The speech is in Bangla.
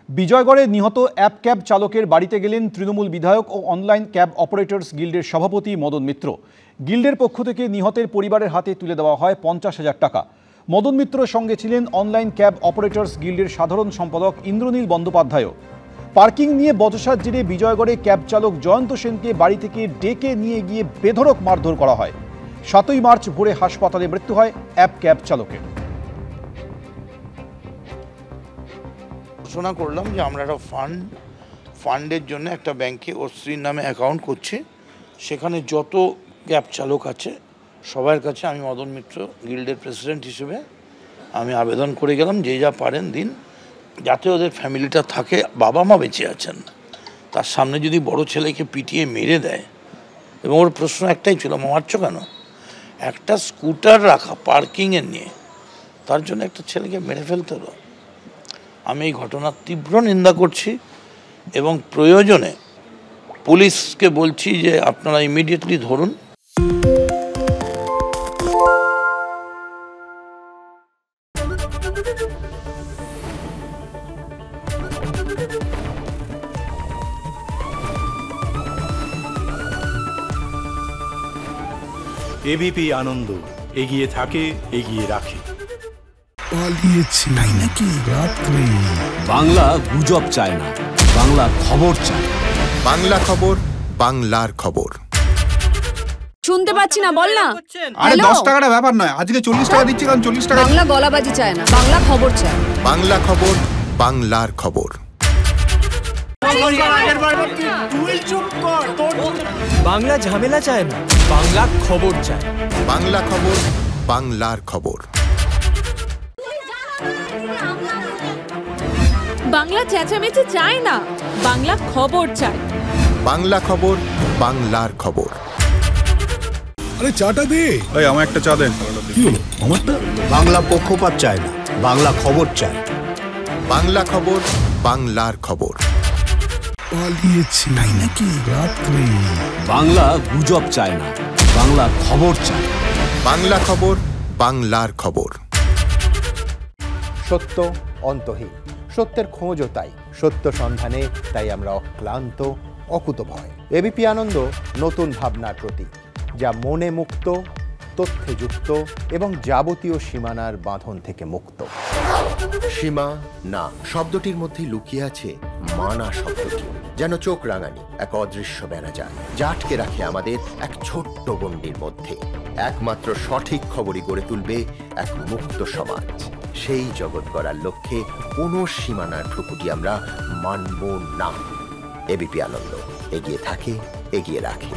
বিজয়গড়ে নিহত অ্যাপ ক্যাব চালকের বাড়িতে গেলেন তৃণমূল বিধায়ক ও অনলাইন ক্যাব অপারেটর্স গিল্ডের সভাপতি মদন মিত্র। গিল্ডের পক্ষ থেকে নিহতের পরিবারের হাতে তুলে দেওয়া হয় 50,000 টাকা। মদন মিত্রর সঙ্গে ছিলেন অনলাইন ক্যাব অপারেটর্স গিল্ডের সাধারণ সম্পাদক ইন্দ্রনীল বন্দ্যোপাধ্যায়। পার্কিং নিয়ে বচসার জেরে বিজয়গড়ে ক্যাব চালক জয়ন্ত সেনকে বাড়ি থেকে ডেকে নিয়ে গিয়ে বেধড়ক মারধর করা হয়। 7ই মার্চ ভোরে হাসপাতালে মৃত্যু হয় অ্যাপ ক্যাব চালকের। ঘোষণা করলাম যে আমরা একটা ফান্ডের জন্য একটা ব্যাংকে ওর স্ত্রীর নামে অ্যাকাউন্ট করছি। সেখানে যত ক্যাব চালক আছে সবার কাছে আমি মদন মিত্র গিল্ডের প্রেসিডেন্ট হিসেবে আমি আবেদন করে গেলাম যে যা পারেন দিন, যাতে ওদের ফ্যামিলিটা থাকে। বাবা মা বেঁচে আছেন, তার সামনে যদি বড় ছেলেকে পিটিয়ে মেরে দেয়, এবং ওর প্রশ্ন একটাই ছিল, মারছ কেন? একটা স্কুটার রাখা পার্কিংয়ের নিয়ে তার জন্য একটা ছেলেকে মেরে ফেলতে হলো। আমি এই ঘটনার তীব্র নিন্দা করছি এবং প্রয়োজনে পুলিশকে বলছি যে আপনারা ইমিডিয়েটলি ধরুন। এবিপি আনন্দ, এগিয়ে থাকে, এগিয়ে রাখে। পালিয়েছি তাই নাকি? রাত্রি বাংলা গুজব চায় না, বাংলা খবর চায়। বাংলা খবর, বাংলার খবর। শুনতে পাচ্ছি না, বল না। আরে 10 টাকাটা ব্যাপার নয়, আজকে 40 টাকা দিচ্ছি, কারণ 40 টাকা। বাংলা গলাবাজি চায় না, বাংলা খবর চায়। বাংলা খবর, বাংলার খবর। বাংলা ঝামেলা চায় না, বাংলা খবর চায়। বাংলা খবর, বাংলার খবর। বাংলা চেঁচামেচি চায় না, বাংলা খবর চায়। বাংলা খবর, বাংলার খবর। আরে চাটা দে। এই আমার একটা চা দেন। কি হলো আমারটা? বাংলা পক্ষপাত চায় না, বাংলা খবর চায়। বাংলা খবর, বাংলার খবর। পালিয়েছি তাই নাকি? রাত্রি বাংলা গুজব চায় না, বাংলা খবর চায়। বাংলা খবর, বাংলার খবর। সত্য অন্তহীন, সত্যের খোঁজও তাই, সত্য সন্ধানে তাই আমরা অক্লান্ত, অকুতভয়। এবিপি আনন্দ নতুন ভাবনার প্রতীক, যা মনে মুক্ত, তথ্যে যুক্ত এবং যাবতীয় সীমানার বাঁধন থেকে মুক্ত। সীমা না শব্দটির মধ্যে লুকিয়ে আছে মানা শব্দটি, যেন চোখ রাঙানি এক অদৃশ্য বেড়াজাল, যা আটকে রাখে আমাদের এক ছোট্ট গণ্ডির মধ্যে। একমাত্র সঠিক খবরই গড়ে তুলবে এক মুক্ত সমাজ। সেই জগৎ গড়ার লক্ষ্যে কোনো সীমানার ঠুকুটি আমরা মানব না। এবিপি আনন্দ, এগিয়ে থাকে, এগিয়ে রাখে।